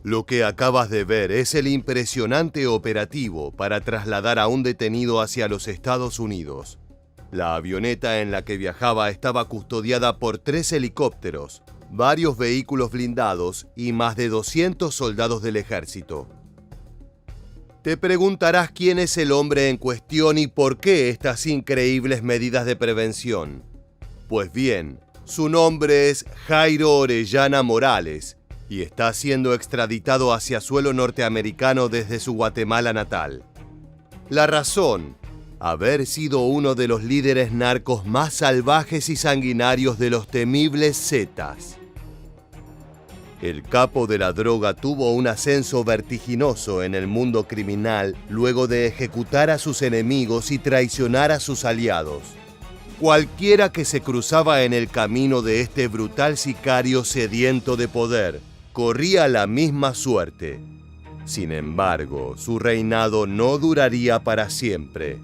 Lo que acabas de ver es el impresionante operativo para trasladar a un detenido hacia los Estados Unidos. La avioneta en la que viajaba estaba custodiada por 3 helicópteros, varios vehículos blindados y más de 200 soldados del ejército. Te preguntarás quién es el hombre en cuestión y por qué estas increíbles medidas de prevención. Pues bien, su nombre es Jairo Orellana Morales y está siendo extraditado hacia suelo norteamericano desde su Guatemala natal. La razón: haber sido uno de los líderes narcos más salvajes y sanguinarios de los temibles Zetas. El capo de la droga tuvo un ascenso vertiginoso en el mundo criminal luego de ejecutar a sus enemigos y traicionar a sus aliados. Cualquiera que se cruzaba en el camino de este brutal sicario sediento de poder corría la misma suerte. Sin embargo, su reinado no duraría para siempre.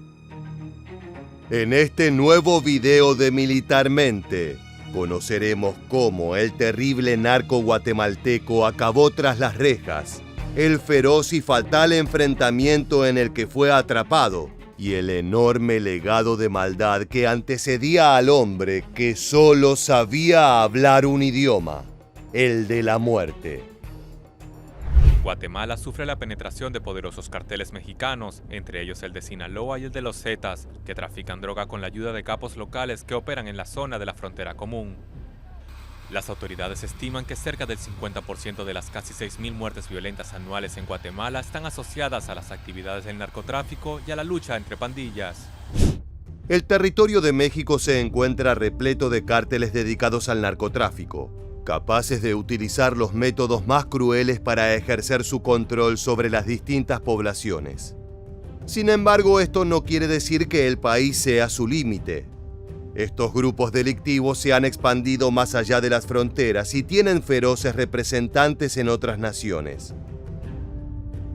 En este nuevo video de Militarmente, conoceremos cómo el terrible narco guatemalteco acabó tras las rejas, el feroz y fatal enfrentamiento en el que fue atrapado y el enorme legado de maldad que antecedía al hombre que solo sabía hablar un idioma, el de la muerte. Guatemala sufre la penetración de poderosos carteles mexicanos, entre ellos el de Sinaloa y el de los Zetas, que trafican droga con la ayuda de capos locales que operan en la zona de la frontera común. Las autoridades estiman que cerca del 50% de las casi 6.000 muertes violentas anuales en Guatemala están asociadas a las actividades del narcotráfico y a la lucha entre pandillas. El territorio de México se encuentra repleto de cárteles dedicados al narcotráfico, capaces de utilizar los métodos más crueles para ejercer su control sobre las distintas poblaciones. Sin embargo, esto no quiere decir que el país sea su límite. Estos grupos delictivos se han expandido más allá de las fronteras y tienen feroces representantes en otras naciones.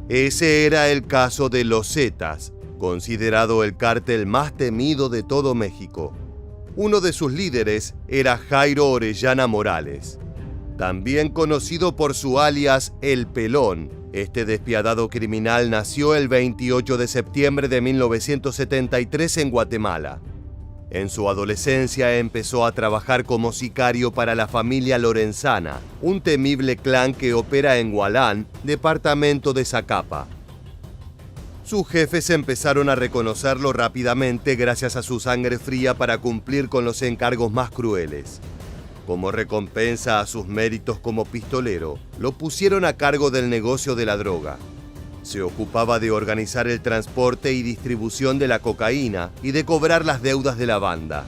Ese era el caso de los Zetas, considerado el cártel más temido de todo México. Uno de sus líderes era Jairo Orellana Morales. También conocido por su alias El Pelón, este despiadado criminal nació el 28 de septiembre de 1973 en Guatemala. En su adolescencia empezó a trabajar como sicario para la familia Lorenzana, un temible clan que opera en Hualán, departamento de Zacapa. Sus jefes empezaron a reconocerlo rápidamente gracias a su sangre fría para cumplir con los encargos más crueles. Como recompensa a sus méritos como pistolero, lo pusieron a cargo del negocio de la droga. Se ocupaba de organizar el transporte y distribución de la cocaína y de cobrar las deudas de la banda.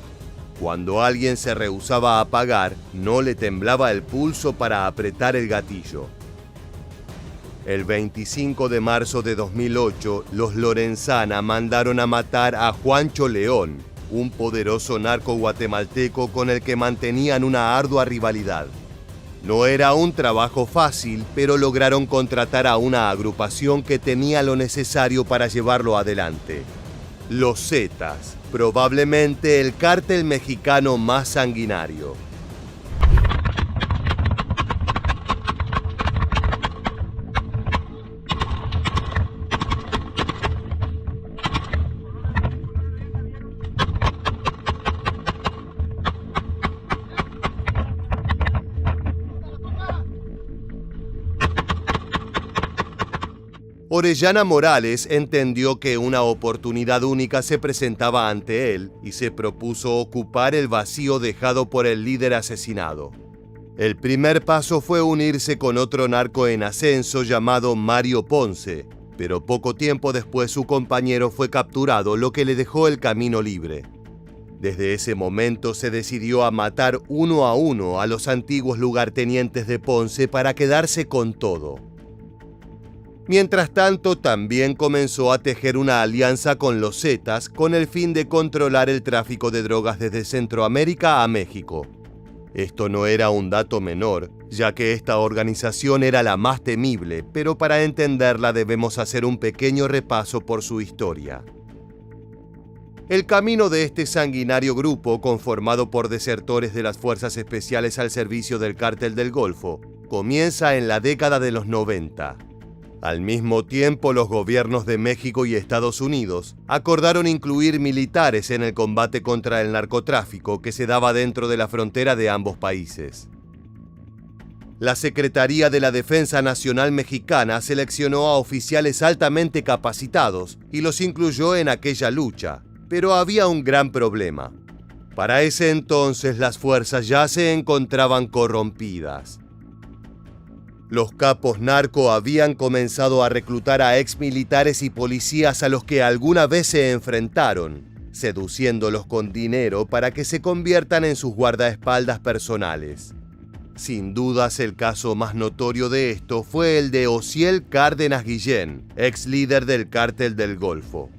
Cuando alguien se rehusaba a pagar, no le temblaba el pulso para apretar el gatillo. El 25 de marzo de 2008, los Lorenzana mandaron a matar a Juancho León, un poderoso narco guatemalteco con el que mantenían una ardua rivalidad. No era un trabajo fácil, pero lograron contratar a una agrupación que tenía lo necesario para llevarlo adelante. Los Zetas, probablemente el cártel mexicano más sanguinario. Orellana Morales entendió que una oportunidad única se presentaba ante él y se propuso ocupar el vacío dejado por el líder asesinado. El primer paso fue unirse con otro narco en ascenso llamado Mario Ponce, pero poco tiempo después su compañero fue capturado, lo que le dejó el camino libre. Desde ese momento se decidió a matar uno a uno a los antiguos lugartenientes de Ponce para quedarse con todo. Mientras tanto, también comenzó a tejer una alianza con los Zetas con el fin de controlar el tráfico de drogas desde Centroamérica a México. Esto no era un dato menor, ya que esta organización era la más temible, pero para entenderla debemos hacer un pequeño repaso por su historia. El camino de este sanguinario grupo, conformado por desertores de las Fuerzas Especiales al servicio del Cártel del Golfo, comienza en la década de los 90. Al mismo tiempo, los gobiernos de México y Estados Unidos acordaron incluir militares en el combate contra el narcotráfico que se daba dentro de la frontera de ambos países. La Secretaría de la Defensa Nacional Mexicana seleccionó a oficiales altamente capacitados y los incluyó en aquella lucha, pero había un gran problema. Para ese entonces las fuerzas ya se encontraban corrompidas. Los capos narco habían comenzado a reclutar a exmilitares y policías a los que alguna vez se enfrentaron, seduciéndolos con dinero para que se conviertan en sus guardaespaldas personales. Sin dudas, el caso más notorio de esto fue el de Osiel Cárdenas Guillén, ex líder del Cártel del Golfo.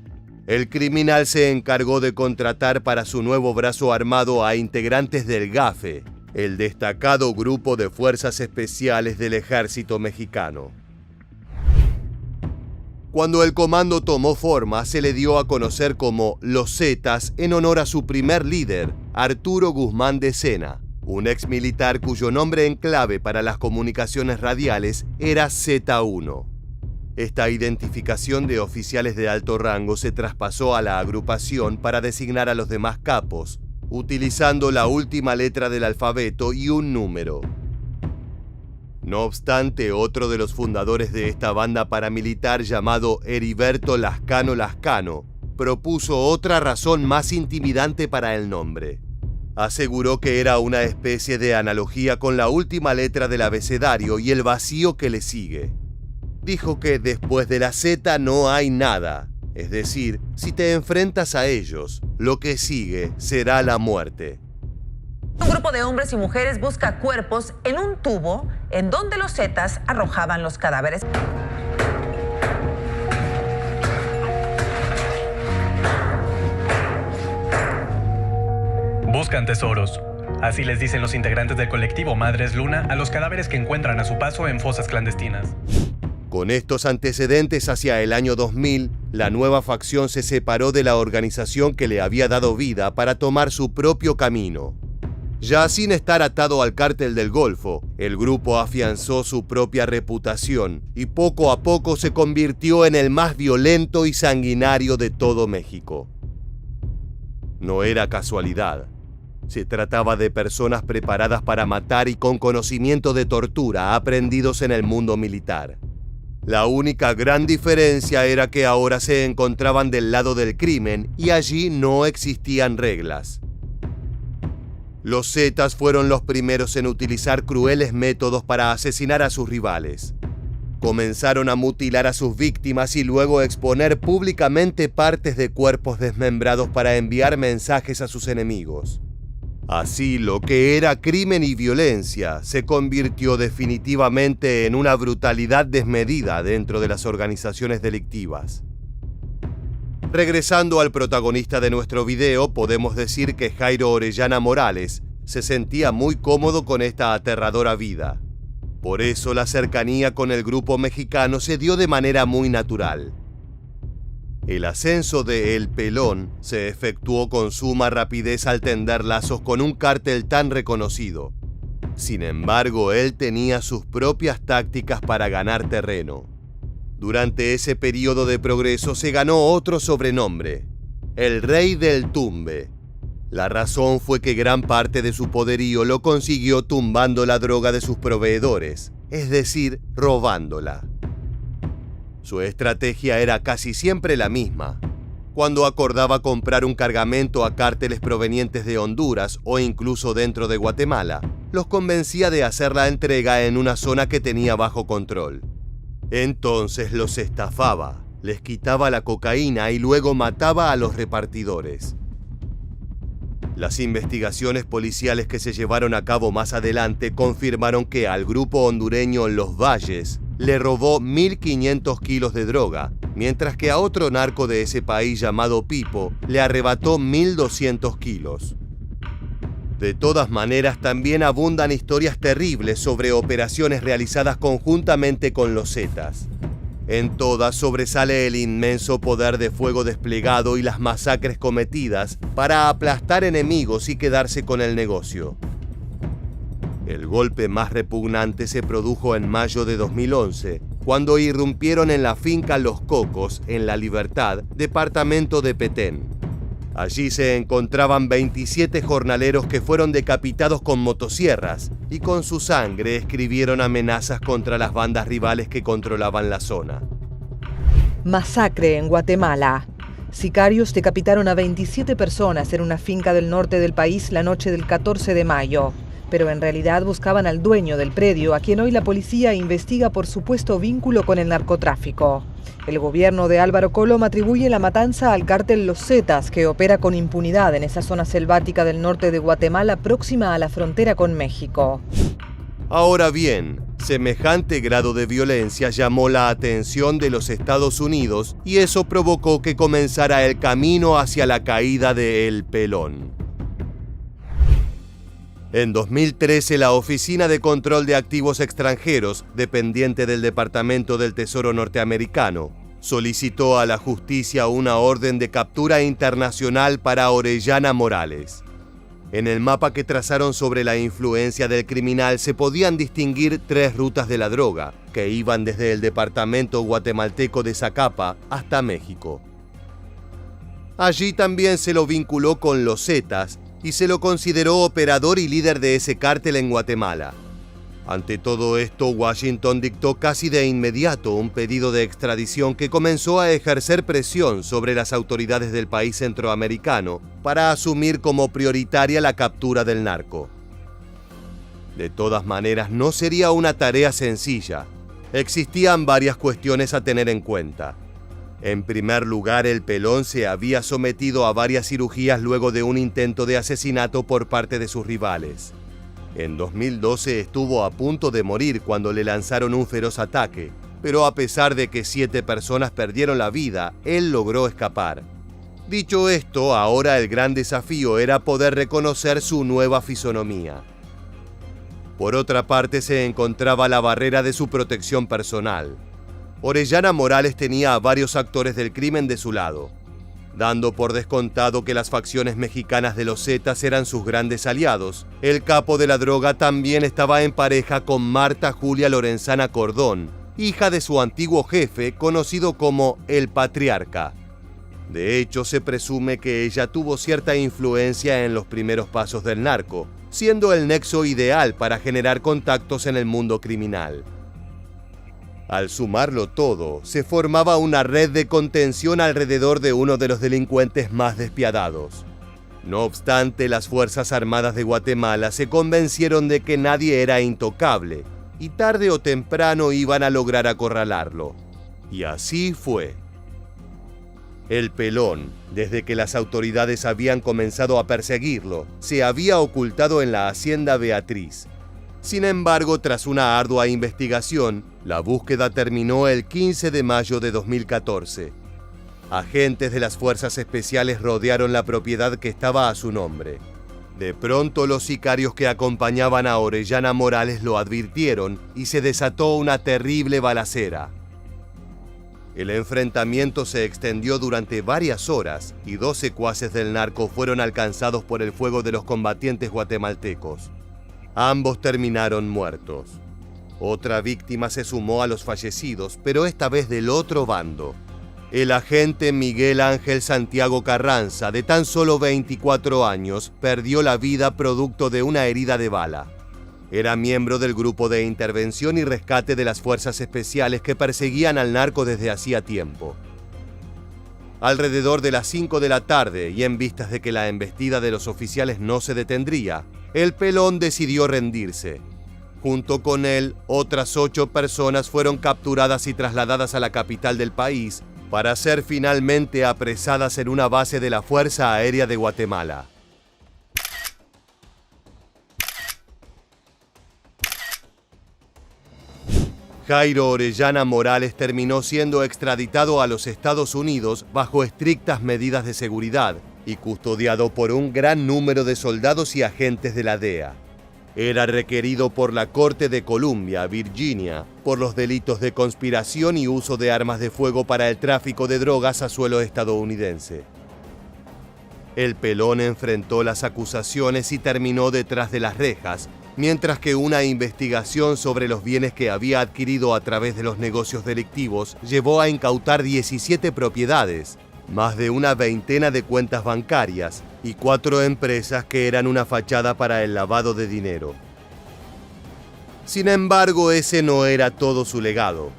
El criminal se encargó de contratar para su nuevo brazo armado a integrantes del GAFE, el destacado grupo de fuerzas especiales del ejército mexicano. Cuando el comando tomó forma, se le dio a conocer como Los Zetas en honor a su primer líder, Arturo Guzmán de Sena, un exmilitar cuyo nombre en clave para las comunicaciones radiales era Z1. Esta identificación de oficiales de alto rango se traspasó a la agrupación para designar a los demás capos, utilizando la última letra del alfabeto y un número. No obstante, otro de los fundadores de esta banda paramilitar, llamado Heriberto Lascano, propuso otra razón más intimidante para el nombre. Aseguró que era una especie de analogía con la última letra del abecedario y el vacío que le sigue. Dijo que después de la Z no hay nada, es decir, si te enfrentas a ellos, lo que sigue será la muerte. Un grupo de hombres y mujeres busca cuerpos en un tubo en donde los Zetas arrojaban los cadáveres. Buscan tesoros. Así les dicen los integrantes del colectivo Madres Luna a los cadáveres que encuentran a su paso en fosas clandestinas. Con estos antecedentes, hacia el año 2000, la nueva facción se separó de la organización que le había dado vida para tomar su propio camino. Ya sin estar atado al Cártel del Golfo, el grupo afianzó su propia reputación y poco a poco se convirtió en el más violento y sanguinario de todo México. No era casualidad. Se trataba de personas preparadas para matar y con conocimiento de tortura aprendidos en el mundo militar. La única gran diferencia era que ahora se encontraban del lado del crimen y allí no existían reglas. Los Zetas fueron los primeros en utilizar crueles métodos para asesinar a sus rivales. Comenzaron a mutilar a sus víctimas y luego exponer públicamente partes de cuerpos desmembrados para enviar mensajes a sus enemigos. Así, lo que era crimen y violencia se convirtió definitivamente en una brutalidad desmedida dentro de las organizaciones delictivas. Regresando al protagonista de nuestro video, podemos decir que Jairo Orellana Morales se sentía muy cómodo con esta aterradora vida. Por eso la cercanía con el grupo mexicano se dio de manera muy natural. El ascenso de El Pelón se efectuó con suma rapidez al tender lazos con un cártel tan reconocido. Sin embargo, él tenía sus propias tácticas para ganar terreno. Durante ese periodo de progreso se ganó otro sobrenombre, el Rey del Tumbe. La razón fue que gran parte de su poderío lo consiguió tumbando la droga de sus proveedores, es decir, robándola. Su estrategia era casi siempre la misma. Cuando acordaba comprar un cargamento a cárteles provenientes de Honduras o incluso dentro de Guatemala, los convencía de hacer la entrega en una zona que tenía bajo control. Entonces los estafaba, les quitaba la cocaína y luego mataba a los repartidores. Las investigaciones policiales que se llevaron a cabo más adelante confirmaron que al grupo hondureño Los Valles le robó 1.500 kilos de droga, mientras que a otro narco de ese país llamado Pipo le arrebató 1.200 kilos. De todas maneras, también abundan historias terribles sobre operaciones realizadas conjuntamente con los Zetas. En todas sobresale el inmenso poder de fuego desplegado y las masacres cometidas para aplastar enemigos y quedarse con el negocio. El golpe más repugnante se produjo en mayo de 2011, cuando irrumpieron en la finca Los Cocos, en La Libertad, departamento de Petén. Allí se encontraban 27 jornaleros que fueron decapitados con motosierras y con su sangre escribieron amenazas contra las bandas rivales que controlaban la zona. Masacre en Guatemala. Sicarios decapitaron a 27 personas en una finca del norte del país la noche del 14 de mayo. Pero en realidad buscaban al dueño del predio, a quien hoy la policía investiga por supuesto vínculo con el narcotráfico. El gobierno de Álvaro Colom atribuye la matanza al cártel Los Zetas, que opera con impunidad en esa zona selvática del norte de Guatemala próxima a la frontera con México. Ahora bien, semejante grado de violencia llamó la atención de los Estados Unidos y eso provocó que comenzara el camino hacia la caída de El Pelón. En 2013, la Oficina de Control de Activos Extranjeros, dependiente del Departamento del Tesoro norteamericano, solicitó a la justicia una orden de captura internacional para Orellana Morales. En el mapa que trazaron sobre la influencia del criminal se podían distinguir 3 rutas de la droga, que iban desde el departamento guatemalteco de Zacapa hasta México. Allí también se lo vinculó con los Zetas, y se lo consideró operador y líder de ese cártel en Guatemala. Ante todo esto, Washington dictó casi de inmediato un pedido de extradición que comenzó a ejercer presión sobre las autoridades del país centroamericano para asumir como prioritaria la captura del narco. De todas maneras, no sería una tarea sencilla. Existían varias cuestiones a tener en cuenta. En primer lugar, El Pelón se había sometido a varias cirugías luego de un intento de asesinato por parte de sus rivales. En 2012 estuvo a punto de morir cuando le lanzaron un feroz ataque, pero a pesar de que 7 personas perdieron la vida, él logró escapar. Dicho esto, ahora el gran desafío era poder reconocer su nueva fisonomía. Por otra parte, se encontraba la barrera de su protección personal. Orellana Morales tenía a varios actores del crimen de su lado, dando por descontado que las facciones mexicanas de los Zetas eran sus grandes aliados. El capo de la droga también estaba en pareja con Marta Julia Lorenzana Cordón, hija de su antiguo jefe, conocido como El Patriarca. De hecho, se presume que ella tuvo cierta influencia en los primeros pasos del narco, siendo el nexo ideal para generar contactos en el mundo criminal. Al sumarlo todo, se formaba una red de contención alrededor de uno de los delincuentes más despiadados. No obstante, las Fuerzas Armadas de Guatemala se convencieron de que nadie era intocable, y tarde o temprano iban a lograr acorralarlo. Y así fue. El Pelón, desde que las autoridades habían comenzado a perseguirlo, se había ocultado en la Hacienda Beatriz. Sin embargo, tras una ardua investigación, la búsqueda terminó el 15 de mayo de 2014. Agentes de las Fuerzas Especiales rodearon la propiedad que estaba a su nombre. De pronto, los sicarios que acompañaban a Orellana Morales lo advirtieron y se desató una terrible balacera. El enfrentamiento se extendió durante varias horas y 2 secuaces del narco fueron alcanzados por el fuego de los combatientes guatemaltecos. Ambos terminaron muertos. Otra víctima se sumó a los fallecidos, pero esta vez del otro bando. El agente Miguel Ángel Santiago Carranza, de tan solo 24 años, perdió la vida producto de una herida de bala. Era miembro del grupo de intervención y rescate de las Fuerzas Especiales que perseguían al narco desde hacía tiempo. Alrededor de las 5 de la tarde, y en vistas de que la embestida de los oficiales no se detendría, El Pelón decidió rendirse. Junto con él, otras 8 personas fueron capturadas y trasladadas a la capital del país para ser finalmente apresadas en una base de la Fuerza Aérea de Guatemala. Jairo Orellana Morales terminó siendo extraditado a los Estados Unidos bajo estrictas medidas de seguridad y custodiado por un gran número de soldados y agentes de la DEA. Era requerido por la Corte de Columbia, Virginia, por los delitos de conspiración y uso de armas de fuego para el tráfico de drogas a suelo estadounidense. El Pelón enfrentó las acusaciones y terminó detrás de las rejas, mientras que una investigación sobre los bienes que había adquirido a través de los negocios delictivos llevó a incautar 17 propiedades, más de una veintena de cuentas bancarias y 4 empresas que eran una fachada para el lavado de dinero. Sin embargo, ese no era todo su legado.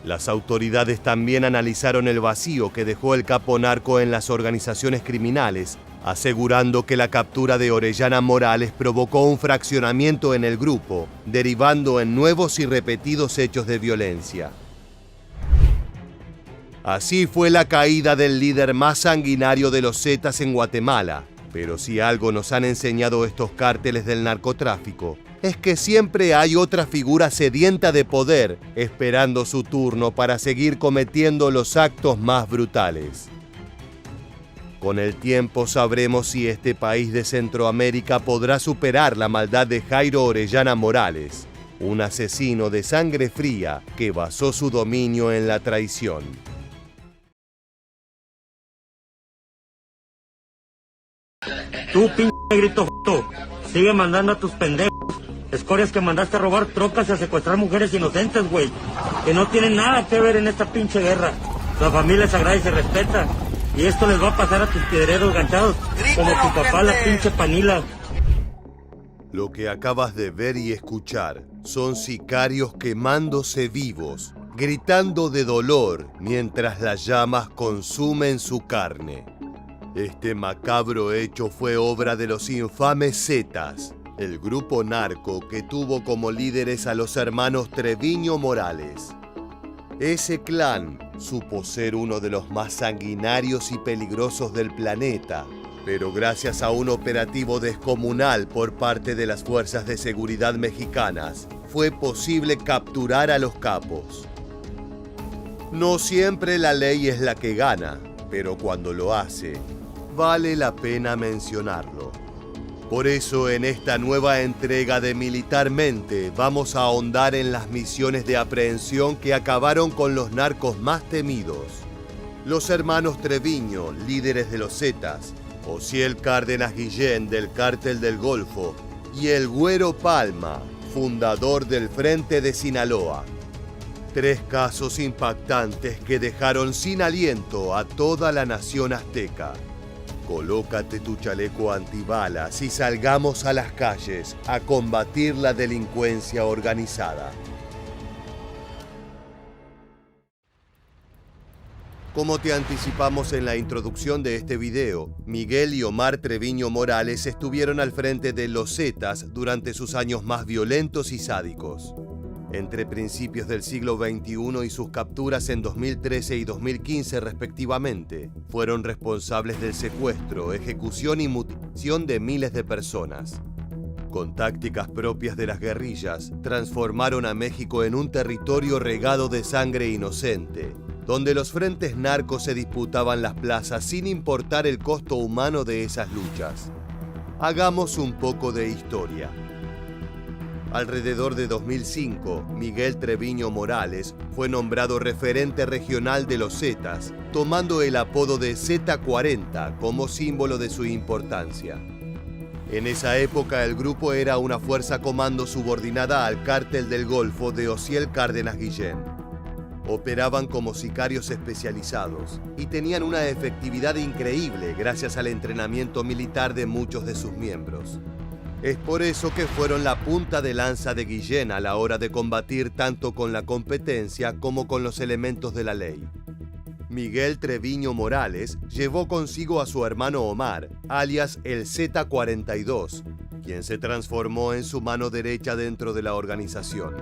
Las autoridades también analizaron el vacío que dejó el capo narco en las organizaciones criminales, asegurando que la captura de Orellana Morales provocó un fraccionamiento en el grupo, derivando en nuevos y repetidos hechos de violencia. Así fue la caída del líder más sanguinario de los Zetas en Guatemala. Pero si algo nos han enseñado estos cárteles del narcotráfico, es que siempre hay otra figura sedienta de poder esperando su turno para seguir cometiendo los actos más brutales. Con el tiempo sabremos si este país de Centroamérica podrá superar la maldad de Jairo Orellana Morales, un asesino de sangre fría que basó su dominio en la traición. Tú, pinche negrito sigue mandando a tus pendejos, escorias que mandaste a robar trocas y a secuestrar mujeres inocentes, güey, que no tienen nada que ver en esta pinche guerra. La familia es sagrada y se respeta, y esto les va a pasar a tus piedreros ganchados, como tu papá la pinche Panila. Lo que acabas de ver y escuchar son sicarios quemándose vivos, gritando de dolor mientras las llamas consumen su carne. Este macabro hecho fue obra de los infames Zetas, el grupo narco que tuvo como líderes a los hermanos Treviño Morales. Ese clan supo ser uno de los más sanguinarios y peligrosos del planeta, pero gracias a un operativo descomunal por parte de las fuerzas de seguridad mexicanas, fue posible capturar a los capos. No siempre la ley es la que gana, pero cuando lo hace, vale la pena mencionarlo. Por eso en esta nueva entrega de Militarmente vamos a ahondar en las misiones de aprehensión que acabaron con los narcos más temidos. Los hermanos Treviño, líderes de los Zetas, Osiel Cárdenas Guillén del Cártel del Golfo y el Güero Palma, fundador del Frente de Sinaloa. 3 casos impactantes que dejaron sin aliento a toda la nación azteca. Colócate tu chaleco antibalas y salgamos a las calles a combatir la delincuencia organizada. Como te anticipamos en la introducción de este video, Miguel y Omar Treviño Morales estuvieron al frente de los Zetas durante sus años más violentos y sádicos. Entre principios del siglo XXI y sus capturas en 2013 y 2015 respectivamente, fueron responsables del secuestro, ejecución y mutilación de miles de personas. Con tácticas propias de las guerrillas, transformaron a México en un territorio regado de sangre inocente, donde los frentes narcos se disputaban las plazas sin importar el costo humano de esas luchas. Hagamos un poco de historia. Alrededor de 2005, Miguel Treviño Morales fue nombrado referente regional de los Zetas, tomando el apodo de Z40 como símbolo de su importancia. En esa época el grupo era una fuerza comando subordinada al Cártel del Golfo de Osiel Cárdenas Guillén. Operaban como sicarios especializados y tenían una efectividad increíble gracias al entrenamiento militar de muchos de sus miembros. Es por eso que fueron la punta de lanza de Guillén a la hora de combatir tanto con la competencia como con los elementos de la ley. Miguel Treviño Morales llevó consigo a su hermano Omar, alias el Z42, quien se transformó en su mano derecha dentro de la organización.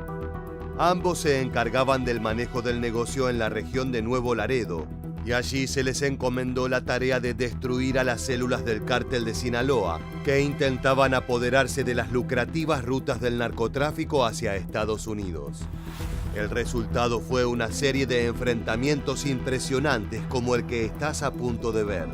Ambos se encargaban del manejo del negocio en la región de Nuevo Laredo, y allí se les encomendó la tarea de destruir a las células del Cártel de Sinaloa, que intentaban apoderarse de las lucrativas rutas del narcotráfico hacia Estados Unidos. El resultado fue una serie de enfrentamientos impresionantes como el que estás a punto de ver.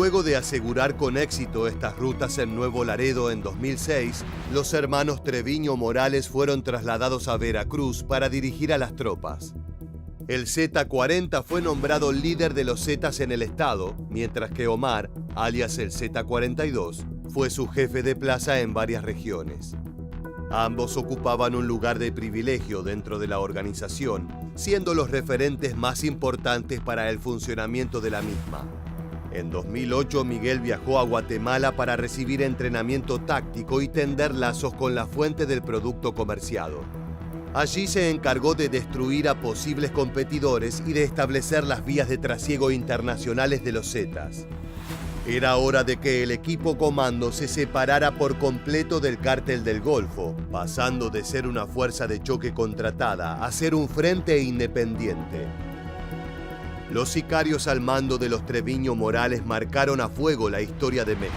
Luego de asegurar con éxito estas rutas en Nuevo Laredo en 2006, los hermanos Treviño Morales fueron trasladados a Veracruz para dirigir a las tropas. El Z-40 fue nombrado líder de los Zetas en el estado, mientras que Omar, alias el Z-42, fue su jefe de plaza en varias regiones. Ambos ocupaban un lugar de privilegio dentro de la organización, siendo los referentes más importantes para el funcionamiento de la misma. En 2008, Miguel viajó a Guatemala para recibir entrenamiento táctico y tender lazos con la fuente del producto comerciado. Allí se encargó de destruir a posibles competidores y de establecer las vías de trasiego internacionales de los Zetas. Era hora de que el equipo comando se separara por completo del Cártel del Golfo, pasando de ser una fuerza de choque contratada a ser un frente independiente. Los sicarios al mando de los Treviño Morales marcaron a fuego la historia de México.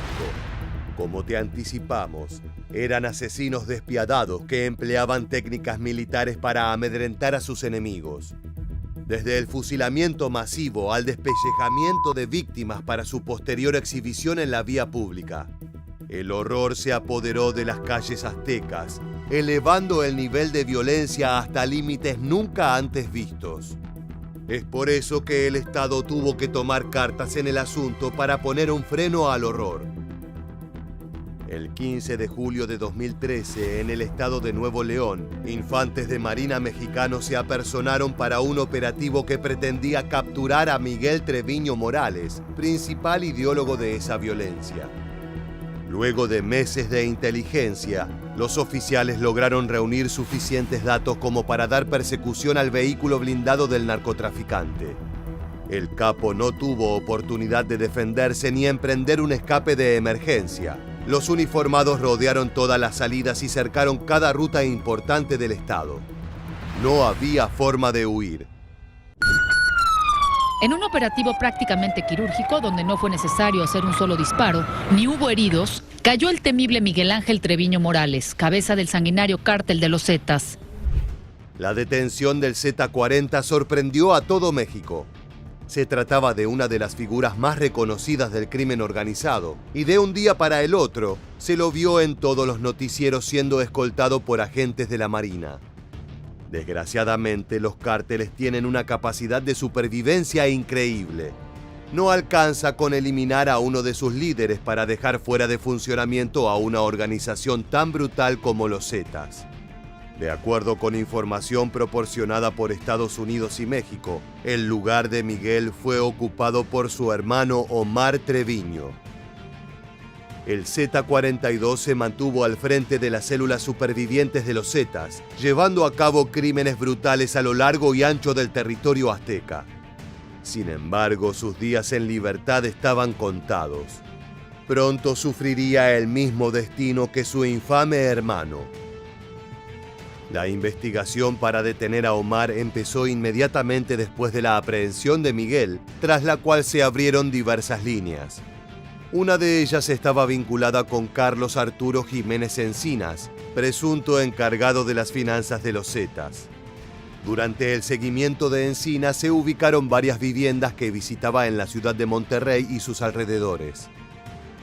Como te anticipamos, eran asesinos despiadados que empleaban técnicas militares para amedrentar a sus enemigos. Desde el fusilamiento masivo al despellejamiento de víctimas para su posterior exhibición en la vía pública. El horror se apoderó de las calles aztecas, elevando el nivel de violencia hasta límites nunca antes vistos. Es por eso que el Estado tuvo que tomar cartas en el asunto para poner un freno al horror. El 15 de julio de 2013, en el estado de Nuevo León, infantes de Marina mexicanos se apersonaron para un operativo que pretendía capturar a Miguel Treviño Morales, principal ideólogo de esa violencia. Luego de meses de inteligencia, los oficiales lograron reunir suficientes datos como para dar persecución al vehículo blindado del narcotraficante. El capo no tuvo oportunidad de defenderse ni emprender un escape de emergencia. Los uniformados rodearon todas las salidas y cercaron cada ruta importante del estado. No había forma de huir. En un operativo prácticamente quirúrgico, donde no fue necesario hacer un solo disparo, ni hubo heridos, cayó el temible Miguel Ángel Treviño Morales, cabeza del sanguinario Cártel de los Zetas. La detención del Z-40 sorprendió a todo México. Se trataba de una de las figuras más reconocidas del crimen organizado, y de un día para el otro se lo vio en todos los noticieros siendo escoltado por agentes de la Marina. Desgraciadamente, los cárteles tienen una capacidad de supervivencia increíble. No alcanza con eliminar a uno de sus líderes para dejar fuera de funcionamiento a una organización tan brutal como los Zetas. De acuerdo con información proporcionada por Estados Unidos y México, el lugar de Miguel fue ocupado por su hermano Omar Treviño. El Z-42 se mantuvo al frente de las células supervivientes de los Zetas, llevando a cabo crímenes brutales a lo largo y ancho del territorio azteca. Sin embargo, sus días en libertad estaban contados. Pronto sufriría el mismo destino que su infame hermano. La investigación para detener a Omar empezó inmediatamente después de la aprehensión de Miguel, tras la cual se abrieron diversas líneas. Una de ellas estaba vinculada con Carlos Arturo Jiménez Encinas, presunto encargado de las finanzas de los Zetas. Durante el seguimiento de Encinas se ubicaron varias viviendas que visitaba en la ciudad de Monterrey y sus alrededores.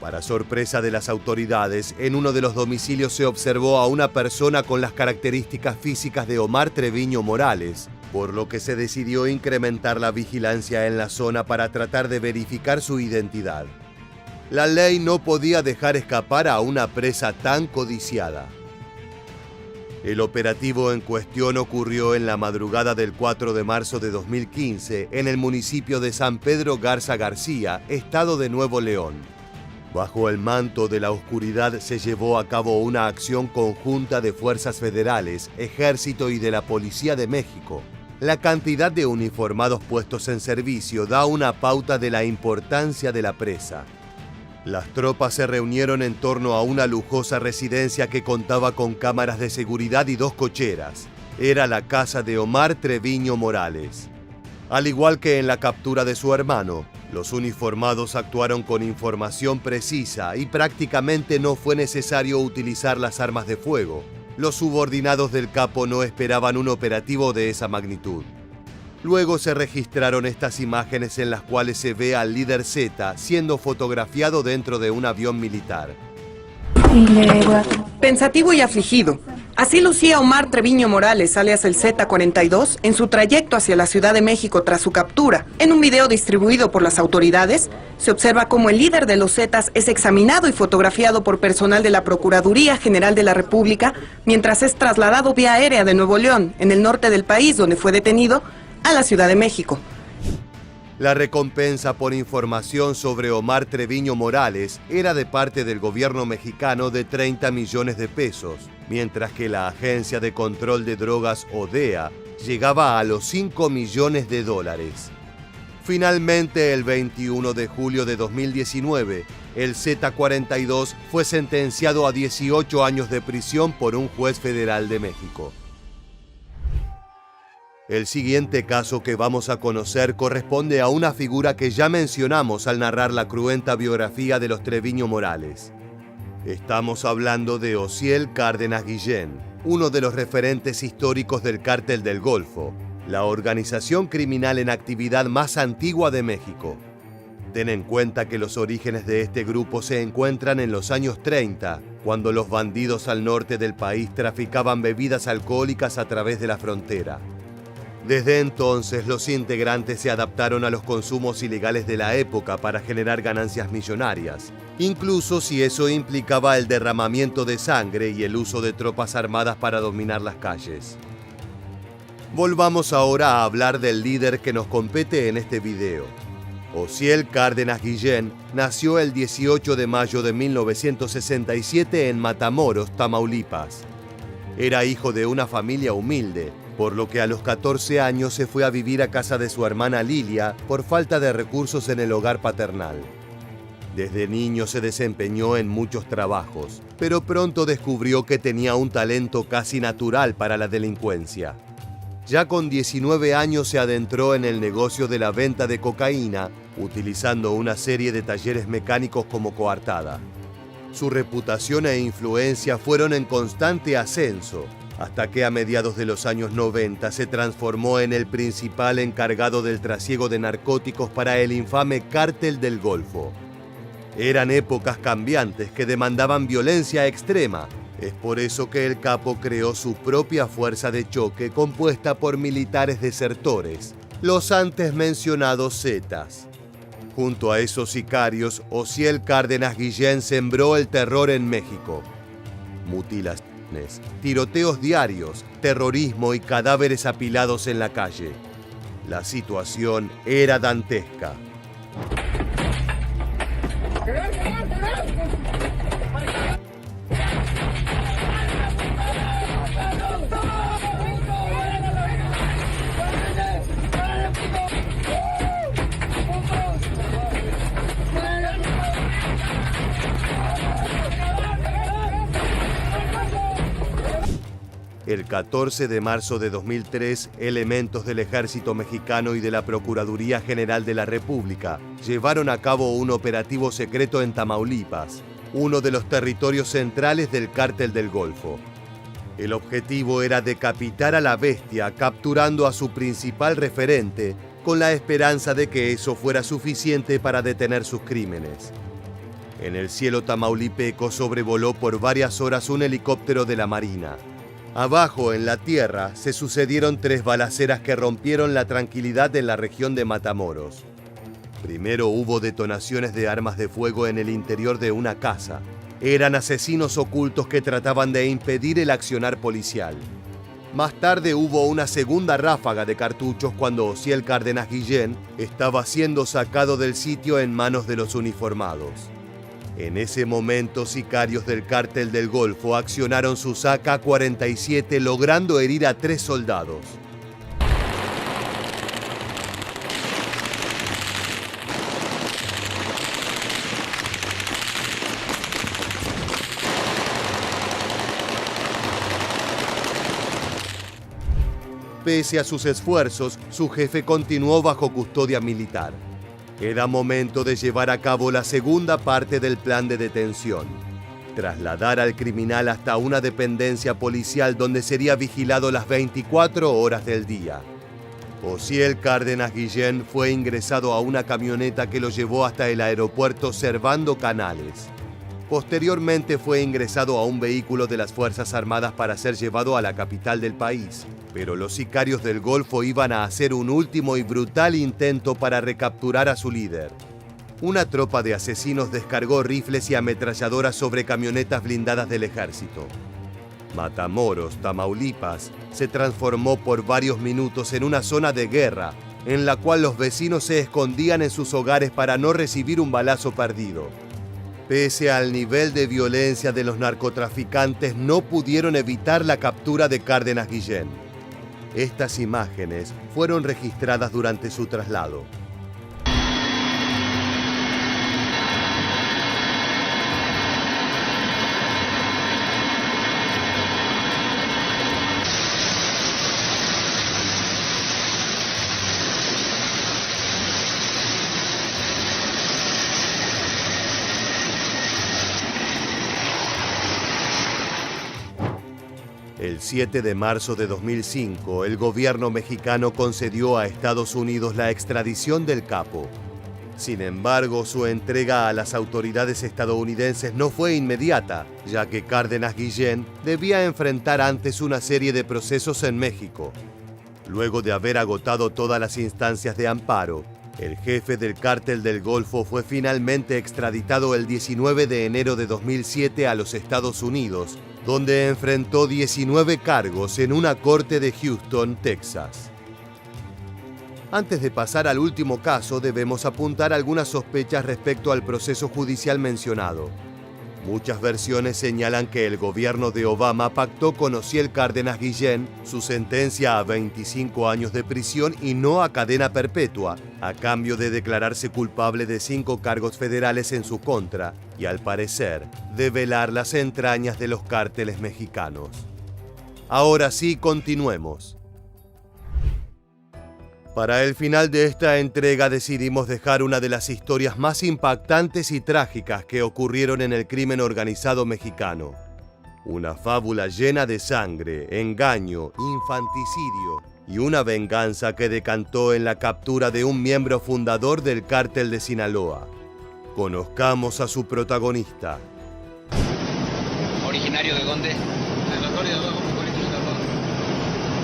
Para sorpresa de las autoridades, en uno de los domicilios se observó a una persona con las características físicas de Omar Treviño Morales, por lo que se decidió incrementar la vigilancia en la zona para tratar de verificar su identidad. La ley no podía dejar escapar a una presa tan codiciada. El operativo en cuestión ocurrió en la madrugada del 4 de marzo de 2015 en el municipio de San Pedro Garza García, estado de Nuevo León. Bajo el manto de la oscuridad se llevó a cabo una acción conjunta de fuerzas federales, ejército y de la Policía de México. La cantidad de uniformados puestos en servicio da una pauta de la importancia de la presa. Las tropas se reunieron en torno a una lujosa residencia que contaba con cámaras de seguridad y 2 cocheras. Era la casa de Omar Treviño Morales. Al igual que en la captura de su hermano, los uniformados actuaron con información precisa y prácticamente no fue necesario utilizar las armas de fuego. Los subordinados del capo no esperaban un operativo de esa magnitud. Luego se registraron estas imágenes en las cuales se ve al líder Z siendo fotografiado dentro de un avión militar. Pensativo y afligido. Así lucía Omar Treviño Morales, alias el Z-42, en su trayecto hacia la Ciudad de México tras su captura. En un video distribuido por las autoridades, se observa cómo el líder de los Zetas es examinado y fotografiado por personal de la Procuraduría General de la República, mientras es trasladado vía aérea de Nuevo León, en el norte del país, donde fue detenido, a la Ciudad de México. La recompensa por información sobre Omar Treviño Morales era de parte del gobierno mexicano de 30 millones de pesos, mientras que la Agencia de Control de Drogas ODEA llegaba a los 5 millones de dólares. Finalmente, el 21 de julio de 2019, el Z-42 fue sentenciado a 18 años de prisión por un juez federal de México. El siguiente caso que vamos a conocer corresponde a una figura que ya mencionamos al narrar la cruenta biografía de los Treviño Morales. Estamos hablando de Osiel Cárdenas Guillén, uno de los referentes históricos del Cártel del Golfo, la organización criminal en actividad más antigua de México. Ten en cuenta que los orígenes de este grupo se encuentran en los años 30, cuando los bandidos al norte del país traficaban bebidas alcohólicas a través de la frontera. Desde entonces, los integrantes se adaptaron a los consumos ilegales de la época para generar ganancias millonarias, incluso si eso implicaba el derramamiento de sangre y el uso de tropas armadas para dominar las calles. Volvamos ahora a hablar del líder que nos compete en este video. Osiel Cárdenas Guillén nació el 18 de mayo de 1967 en Matamoros, Tamaulipas. Era hijo de una familia humilde, por lo que a los 14 años se fue a vivir a casa de su hermana Lilia por falta de recursos en el hogar paternal. Desde niño se desempeñó en muchos trabajos, pero pronto descubrió que tenía un talento casi natural para la delincuencia. Ya con 19 años se adentró en el negocio de la venta de cocaína, utilizando una serie de talleres mecánicos como coartada. Su reputación e influencia fueron en constante ascenso, hasta que a mediados de los años 90 se transformó en el principal encargado del trasiego de narcóticos para el infame Cártel del Golfo. Eran épocas cambiantes que demandaban violencia extrema. Es por eso que el capo creó su propia fuerza de choque compuesta por militares desertores, los antes mencionados Zetas. Junto a esos sicarios, Osiel Cárdenas Guillén sembró el terror en México. Mutilaciones, tiroteos diarios, terrorismo y cadáveres apilados en la calle. La situación era dantesca. El 14 de marzo de 2003, elementos del Ejército Mexicano y de la Procuraduría General de la República llevaron a cabo un operativo secreto en Tamaulipas, uno de los territorios centrales del Cártel del Golfo. El objetivo era decapitar a la bestia, capturando a su principal referente, con la esperanza de que eso fuera suficiente para detener sus crímenes. En el cielo tamaulipeco sobrevoló por varias horas un helicóptero de la Marina. Abajo, en la tierra, se sucedieron 3 balaceras que rompieron la tranquilidad en la región de Matamoros. Primero hubo detonaciones de armas de fuego en el interior de una casa. Eran asesinos ocultos que trataban de impedir el accionar policial. Más tarde hubo una segunda ráfaga de cartuchos cuando Osiel Cárdenas Guillén estaba siendo sacado del sitio en manos de los uniformados. En ese momento, sicarios del Cártel del Golfo accionaron sus AK-47 logrando herir a 3 soldados. Pese a sus esfuerzos, su jefe continuó bajo custodia militar. Era momento de llevar a cabo la segunda parte del plan de detención: trasladar al criminal hasta una dependencia policial donde sería vigilado las 24 horas del día. Osiel Cárdenas Guillén fue ingresado a una camioneta que lo llevó hasta el aeropuerto Servando Canales. Posteriormente fue ingresado a un vehículo de las Fuerzas Armadas para ser llevado a la capital del país, pero los sicarios del Golfo iban a hacer un último y brutal intento para recapturar a su líder. Una tropa de asesinos descargó rifles y ametralladoras sobre camionetas blindadas del ejército. Matamoros, Tamaulipas, se transformó por varios minutos en una zona de guerra, en la cual los vecinos se escondían en sus hogares para no recibir un balazo perdido. Pese al nivel de violencia de los narcotraficantes, no pudieron evitar la captura de Cárdenas Guillén. Estas imágenes fueron registradas durante su traslado. El 7 de marzo de 2005, el gobierno mexicano concedió a Estados Unidos la extradición del capo. Sin embargo, su entrega a las autoridades estadounidenses no fue inmediata, ya que Cárdenas Guillén debía enfrentar antes una serie de procesos en México. Luego de haber agotado todas las instancias de amparo, el jefe del Cártel del Golfo fue finalmente extraditado el 19 de enero de 2007 a los Estados Unidos, donde enfrentó 19 cargos en una corte de Houston, Texas. Antes de pasar al último caso, debemos apuntar algunas sospechas respecto al proceso judicial mencionado. Muchas versiones señalan que el gobierno de Obama pactó con Osiel Cárdenas Guillén su sentencia a 25 años de prisión y no a cadena perpetua, a cambio de declararse culpable de 5 cargos federales en su contra y, al parecer, develar las entrañas de los cárteles mexicanos. Ahora sí, continuemos. Para el final de esta entrega decidimos dejar una de las historias más impactantes y trágicas que ocurrieron en el crimen organizado mexicano. Una fábula llena de sangre, engaño, infanticidio y una venganza que decantó en la captura de un miembro fundador del Cártel de Sinaloa. Conozcamos a su protagonista. ¿Originario de dónde? De la Gloria de Abajo,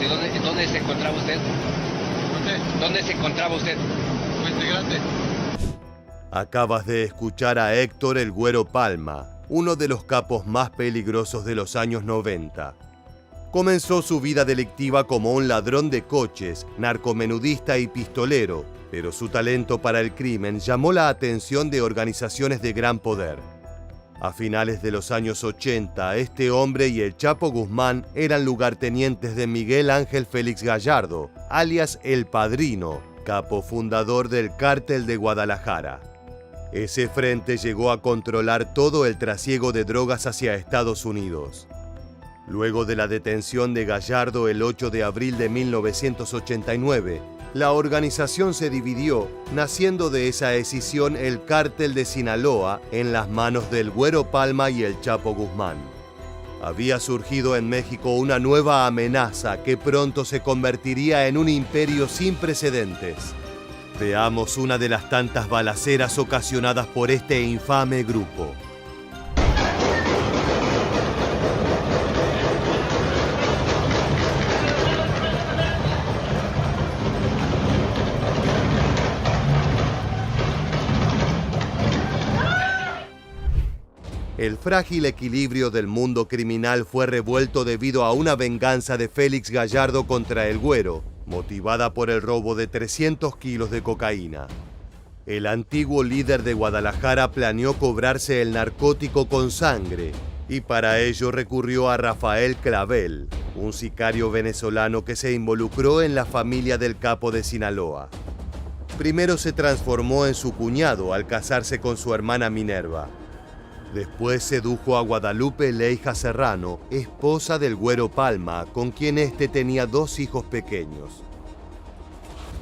Sinaloa. ¿De dónde se encontraba usted? ¿Dónde se encontraba usted? Puente Grande. Acabas de escuchar a Héctor El Güero Palma, uno de los capos más peligrosos de los años 90. Comenzó su vida delictiva como un ladrón de coches, narcomenudista y pistolero, pero su talento para el crimen llamó la atención de organizaciones de gran poder. A finales de los años 80, este hombre y el Chapo Guzmán eran lugartenientes de Miguel Ángel Félix Gallardo, alias El Padrino, capo fundador del Cártel de Guadalajara. Ese frente llegó a controlar todo el trasiego de drogas hacia Estados Unidos. Luego de la detención de Gallardo el 8 de abril de 1989, la organización se dividió, naciendo de esa escisión el Cártel de Sinaloa en las manos del Güero Palma y el Chapo Guzmán. Había surgido en México una nueva amenaza que pronto se convertiría en un imperio sin precedentes. Veamos una de las tantas balaceras ocasionadas por este infame grupo. El frágil equilibrio del mundo criminal fue revuelto debido a una venganza de Félix Gallardo contra el Güero, motivada por el robo de 300 kilos de cocaína. El antiguo líder de Guadalajara planeó cobrarse el narcótico con sangre y para ello recurrió a Rafael Clavel, un sicario venezolano que se involucró en la familia del capo de Sinaloa. Primero se transformó en su cuñado al casarse con su hermana Minerva. Después sedujo a Guadalupe Leija Serrano, esposa del Güero Palma, con quien éste tenía 2 hijos pequeños.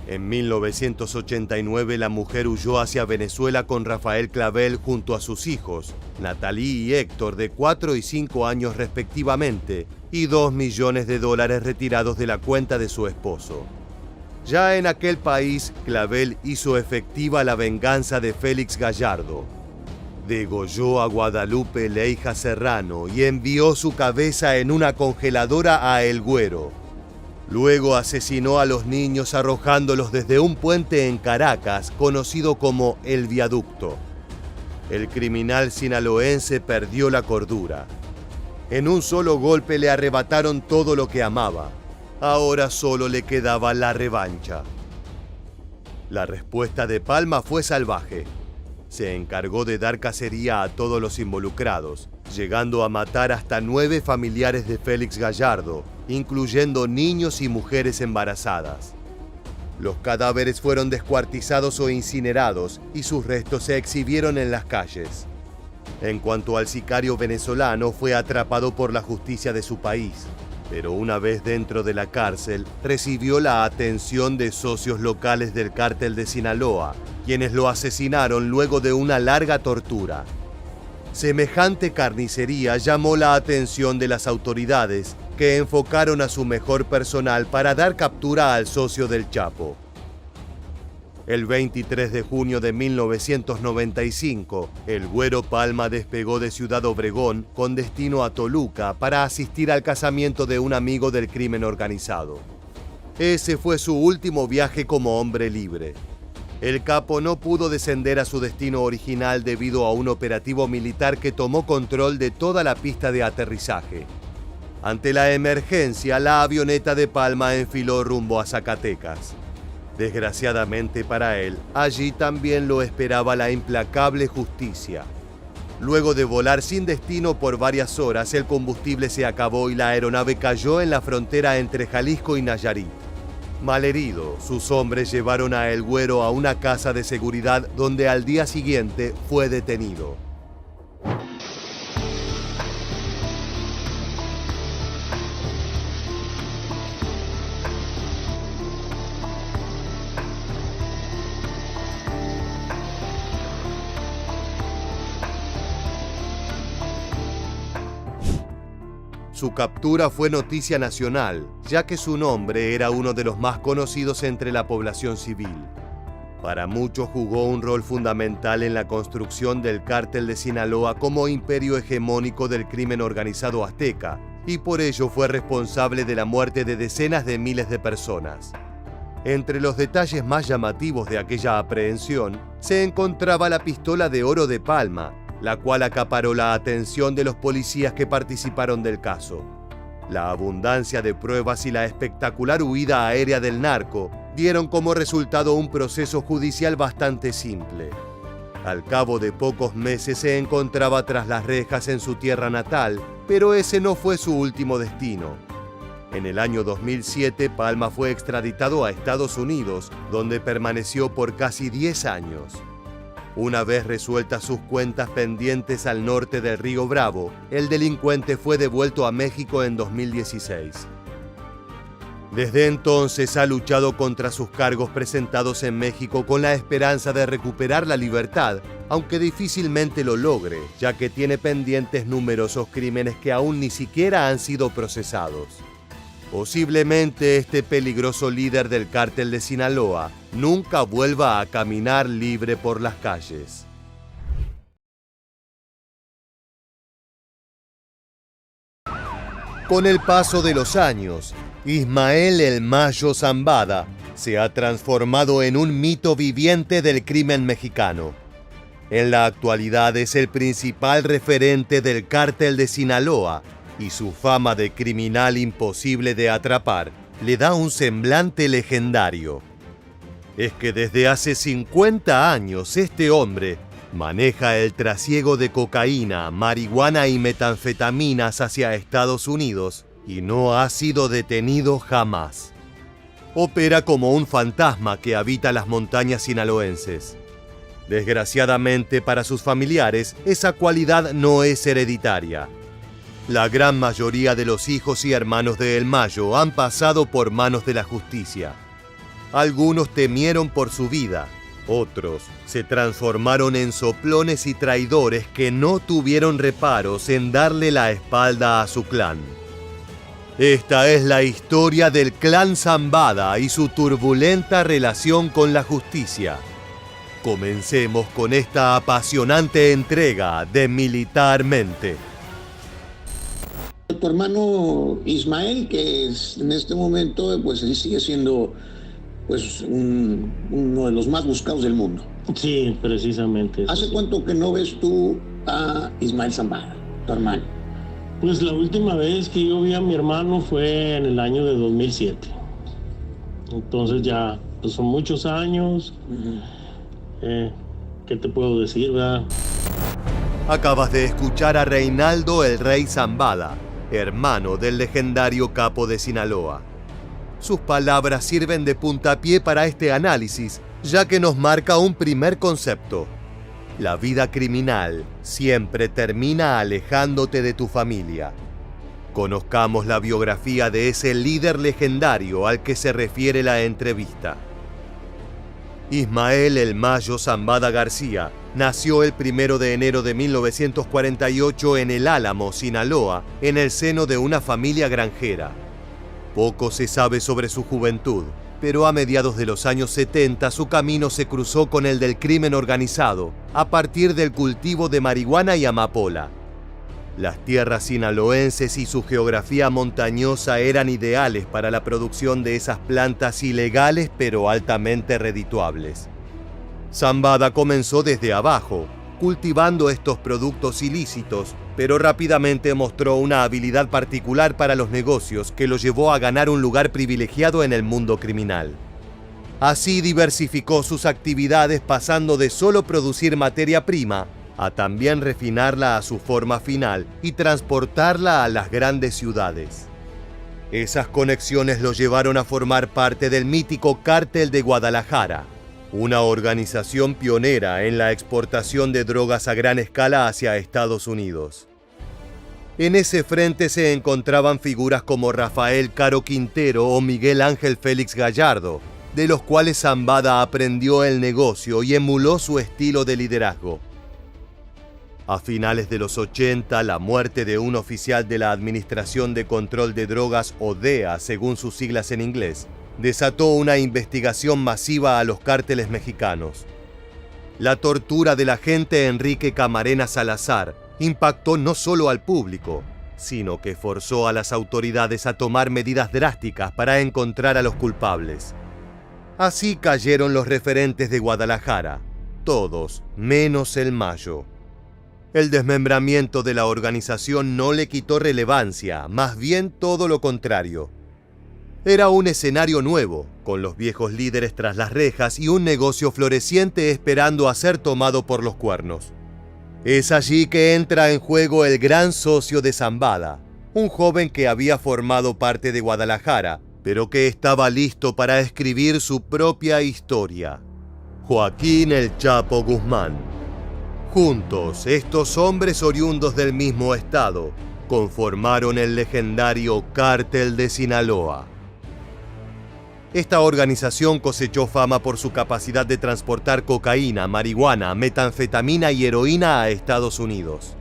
En 1989 la mujer huyó hacia Venezuela con Rafael Clavel junto a sus hijos, Natalí y Héctor, de 4 y 5 años respectivamente, y $2 millones retirados de la cuenta de su esposo. Ya en aquel país, Clavel hizo efectiva la venganza de Félix Gallardo. Degolló a Guadalupe Leija Serrano y envió su cabeza en una congeladora a El Güero. Luego asesinó a los niños arrojándolos desde un puente en Caracas conocido como El Viaducto. El criminal sinaloense perdió la cordura. En un solo golpe le arrebataron todo lo que amaba. Ahora solo le quedaba la revancha. La respuesta de Palma fue salvaje. Se encargó de dar cacería a todos los involucrados, llegando a matar hasta 9 familiares de Félix Gallardo, incluyendo niños y mujeres embarazadas. Los cadáveres fueron descuartizados o incinerados y sus restos se exhibieron en las calles. En cuanto al sicario venezolano, fue atrapado por la justicia de su país, pero una vez dentro de la cárcel, recibió la atención de socios locales del cártel de Sinaloa, quienes lo asesinaron luego de una larga tortura. Semejante carnicería llamó la atención de las autoridades, que enfocaron a su mejor personal para dar captura al socio del Chapo. El 23 de junio de 1995, el Güero Palma despegó de Ciudad Obregón con destino a Toluca para asistir al casamiento de un amigo del crimen organizado. Ese fue su último viaje como hombre libre. El capo no pudo descender a su destino original debido a un operativo militar que tomó control de toda la pista de aterrizaje. Ante la emergencia, la avioneta de Palma enfiló rumbo a Zacatecas. Desgraciadamente para él, allí también lo esperaba la implacable justicia. Luego de volar sin destino por varias horas, el combustible se acabó y la aeronave cayó en la frontera entre Jalisco y Nayarit. Malherido, sus hombres llevaron a El Güero a una casa de seguridad donde al día siguiente fue detenido. Su captura fue noticia nacional, ya que su nombre era uno de los más conocidos entre la población civil. Para muchos jugó un rol fundamental en la construcción del cártel de Sinaloa como imperio hegemónico del crimen organizado azteca, y por ello fue responsable de la muerte de decenas de miles de personas. Entre los detalles más llamativos de aquella aprehensión se encontraba la pistola de oro de Palma, la cual acaparó la atención de los policías que participaron del caso. La abundancia de pruebas y la espectacular huida aérea del narco dieron como resultado un proceso judicial bastante simple. Al cabo de pocos meses se encontraba tras las rejas en su tierra natal, pero ese no fue su último destino. En el año 2007, Palma fue extraditado a Estados Unidos, donde permaneció por casi 10 años. Una vez resueltas sus cuentas pendientes al norte del Río Bravo, el delincuente fue devuelto a México en 2016. Desde entonces ha luchado contra sus cargos presentados en México con la esperanza de recuperar la libertad, aunque difícilmente lo logre, ya que tiene pendientes numerosos crímenes que aún ni siquiera han sido procesados. Posiblemente este peligroso líder del cártel de Sinaloa nunca vuelva a caminar libre por las calles. Con el paso de los años, Ismael El Mayo Zambada se ha transformado en un mito viviente del crimen mexicano. En la actualidad es el principal referente del cártel de Sinaloa, y su fama de criminal imposible de atrapar le da un semblante legendario. Es que desde hace 50 años este hombre maneja el trasiego de cocaína, marihuana y metanfetaminas hacia Estados Unidos y no ha sido detenido jamás. Opera como un fantasma que habita las montañas sinaloenses. Desgraciadamente para sus familiares, esa cualidad no es hereditaria. La gran mayoría de los hijos y hermanos de El Mayo han pasado por manos de la justicia. Algunos temieron por su vida, otros se transformaron en soplones y traidores que no tuvieron reparos en darle la espalda a su clan. Esta es la historia del clan Zambada y su turbulenta relación con la justicia. Comencemos con esta apasionante entrega de Militarmente. Tu hermano Ismael, que es, en este momento pues sigue siendo pues uno de los más buscados del mundo. Sí, precisamente. ¿Hace cuánto que no ves tú a Ismael Zambada, tu hermano? Pues la última vez que yo vi a mi hermano fue en el año de 2007. Entonces ya pues son muchos años. ¿Qué te puedo decir, verdad? Acabas de escuchar a Reinaldo el Rey Zambada, hermano del legendario capo de Sinaloa. Sus palabras sirven de puntapié para este análisis, ya que nos marca un primer concepto. La vida criminal siempre termina alejándote de tu familia. Conozcamos la biografía de ese líder legendario al que se refiere la entrevista. Ismael El Mayo Zambada García nació el 1 de enero de 1948 en El Álamo, Sinaloa, en el seno de una familia granjera. Poco se sabe sobre su juventud, pero a mediados de los años 70 su camino se cruzó con el del crimen organizado, a partir del cultivo de marihuana y amapola. Las tierras sinaloenses y su geografía montañosa eran ideales para la producción de esas plantas ilegales pero altamente redituables. Zambada comenzó desde abajo, cultivando estos productos ilícitos, pero rápidamente mostró una habilidad particular para los negocios que lo llevó a ganar un lugar privilegiado en el mundo criminal. Así diversificó sus actividades, pasando de solo producir materia prima a también refinarla a su forma final y transportarla a las grandes ciudades. Esas conexiones lo llevaron a formar parte del mítico Cártel de Guadalajara, una organización pionera en la exportación de drogas a gran escala hacia Estados Unidos. En ese frente se encontraban figuras como Rafael Caro Quintero o Miguel Ángel Félix Gallardo, de los cuales Zambada aprendió el negocio y emuló su estilo de liderazgo. A finales de los 80, la muerte de un oficial de la Administración de Control de Drogas, o DEA, según sus siglas en inglés, desató una investigación masiva a los cárteles mexicanos. La tortura del agente Enrique Camarena Salazar impactó no solo al público, sino que forzó a las autoridades a tomar medidas drásticas para encontrar a los culpables. Así cayeron los referentes de Guadalajara, todos menos el Mayo. El desmembramiento de la organización no le quitó relevancia, más bien todo lo contrario. Era un escenario nuevo, con los viejos líderes tras las rejas y un negocio floreciente esperando a ser tomado por los cuernos. Es allí que entra en juego el gran socio de Zambada, un joven que había formado parte de Guadalajara, pero que estaba listo para escribir su propia historia: Joaquín El Chapo Guzmán. Juntos, estos hombres oriundos del mismo estado conformaron el legendario Cártel de Sinaloa. Esta organización cosechó fama por su capacidad de transportar cocaína, marihuana, metanfetamina y heroína a Estados Unidos.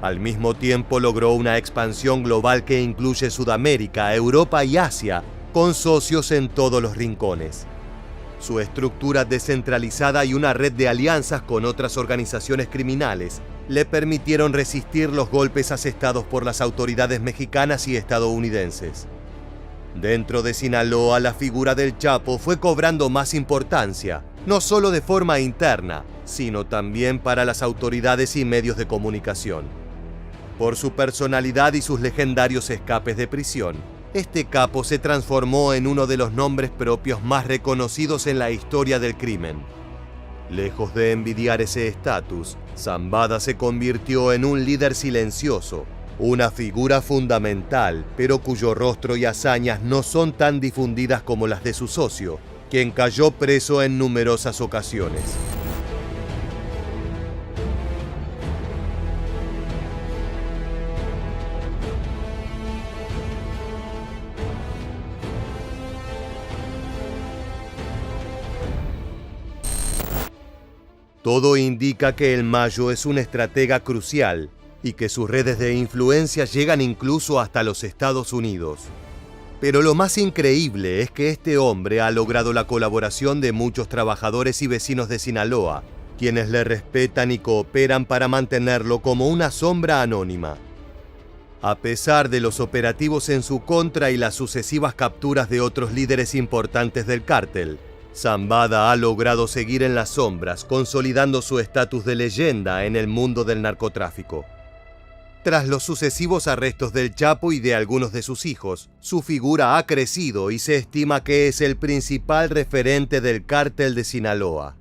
Al mismo tiempo logró una expansión global que incluye Sudamérica, Europa y Asia, con socios en todos los rincones. Su estructura descentralizada y una red de alianzas con otras organizaciones criminales le permitieron resistir los golpes asestados por las autoridades mexicanas y estadounidenses. Dentro de Sinaloa, la figura del Chapo fue cobrando más importancia, no solo de forma interna, sino también para las autoridades y medios de comunicación. Por su personalidad y sus legendarios escapes de prisión, este capo se transformó en uno de los nombres propios más reconocidos en la historia del crimen. Lejos de envidiar ese estatus, Zambada se convirtió en un líder silencioso, una figura fundamental, pero cuyo rostro y hazañas no son tan difundidas como las de su socio, quien cayó preso en numerosas ocasiones. Todo indica que el Mayo es un estratega crucial, y que sus redes de influencia llegan incluso hasta los Estados Unidos. Pero lo más increíble es que este hombre ha logrado la colaboración de muchos trabajadores y vecinos de Sinaloa, quienes le respetan y cooperan para mantenerlo como una sombra anónima. A pesar de los operativos en su contra y las sucesivas capturas de otros líderes importantes del cártel, Zambada ha logrado seguir en las sombras, consolidando su estatus de leyenda en el mundo del narcotráfico. Tras los sucesivos arrestos del Chapo y de algunos de sus hijos, su figura ha crecido y se estima que es el principal referente del cártel de Sinaloa.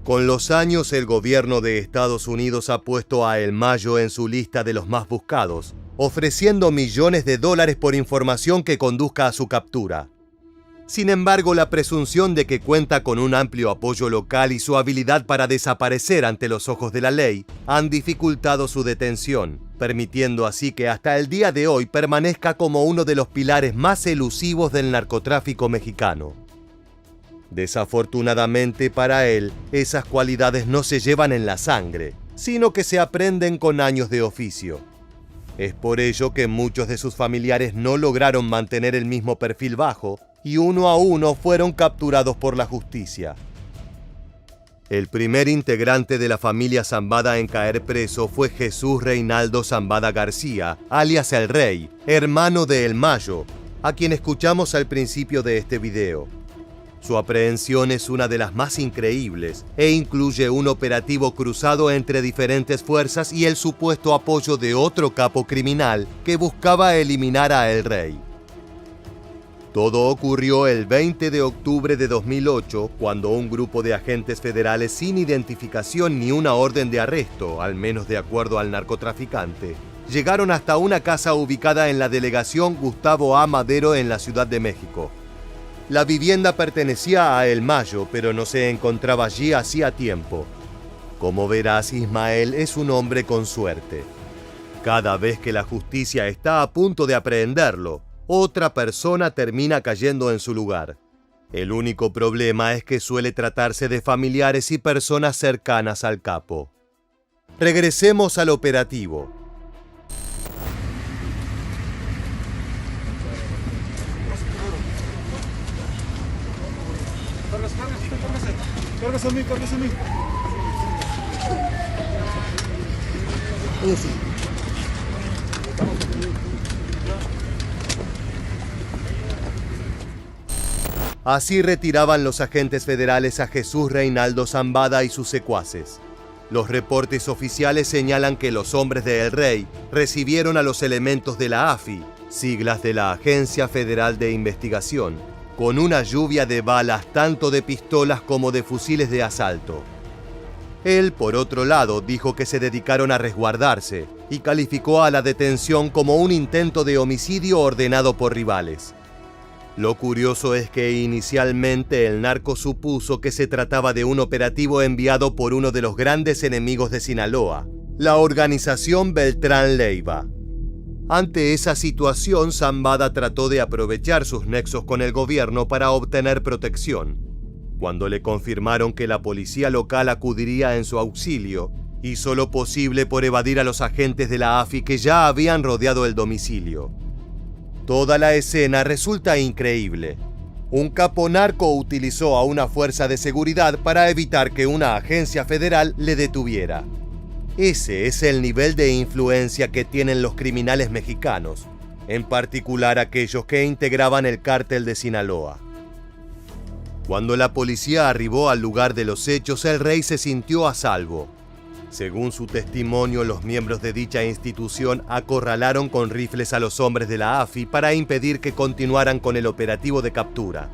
Con los años, el gobierno de Estados Unidos ha puesto a El Mayo en su lista de los más buscados, ofreciendo millones de dólares por información que conduzca a su captura. Sin embargo, la presunción de que cuenta con un amplio apoyo local y su habilidad para desaparecer ante los ojos de la ley han dificultado su detención, permitiendo así que hasta el día de hoy permanezca como uno de los pilares más elusivos del narcotráfico mexicano. Desafortunadamente para él, esas cualidades no se llevan en la sangre, sino que se aprenden con años de oficio. Es por ello que muchos de sus familiares no lograron mantener el mismo perfil bajo y uno a uno fueron capturados por la justicia. El primer integrante de la familia Zambada en caer preso fue Jesús Reinaldo Zambada García, alias El Rey, hermano de El Mayo, a quien escuchamos al principio de este video. Su aprehensión es una de las más increíbles e incluye un operativo cruzado entre diferentes fuerzas y el supuesto apoyo de otro capo criminal que buscaba eliminar a El Rey. Todo ocurrió el 20 de octubre de 2008, cuando un grupo de agentes federales sin identificación ni una orden de arresto, al menos de acuerdo al narcotraficante, llegaron hasta una casa ubicada en la delegación Gustavo A. Madero en la Ciudad de México. La vivienda pertenecía a El Mayo, pero no se encontraba allí hacía tiempo. Como verás, Ismael es un hombre con suerte. Cada vez que la justicia está a punto de aprehenderlo, otra persona termina cayendo en su lugar. El único problema es que suele tratarse de familiares y personas cercanas al capo. Regresemos al operativo. Cárgase a mí. Sí. Así retiraban los agentes federales a Jesús Reinaldo Zambada y sus secuaces. Los reportes oficiales señalan que los hombres de El Rey recibieron a los elementos de la AFI, siglas de la Agencia Federal de Investigación, con una lluvia de balas tanto de pistolas como de fusiles de asalto. Él, por otro lado, dijo que se dedicaron a resguardarse y calificó a la detención como un intento de homicidio ordenado por rivales. Lo curioso es que inicialmente el narco supuso que se trataba de un operativo enviado por uno de los grandes enemigos de Sinaloa, la organización Beltrán Leiva. Ante esa situación, Zambada trató de aprovechar sus nexos con el gobierno para obtener protección. Cuando le confirmaron que la policía local acudiría en su auxilio, hizo lo posible por evadir a los agentes de la AFI que ya habían rodeado el domicilio. Toda la escena resulta increíble. Un capo narco utilizó a una fuerza de seguridad para evitar que una agencia federal le detuviera. Ese es el nivel de influencia que tienen los criminales mexicanos, en particular aquellos que integraban el cártel de Sinaloa. Cuando la policía arribó al lugar de los hechos, El Rey se sintió a salvo. Según su testimonio, los miembros de dicha institución acorralaron con rifles a los hombres de la AFI para impedir que continuaran con el operativo de captura.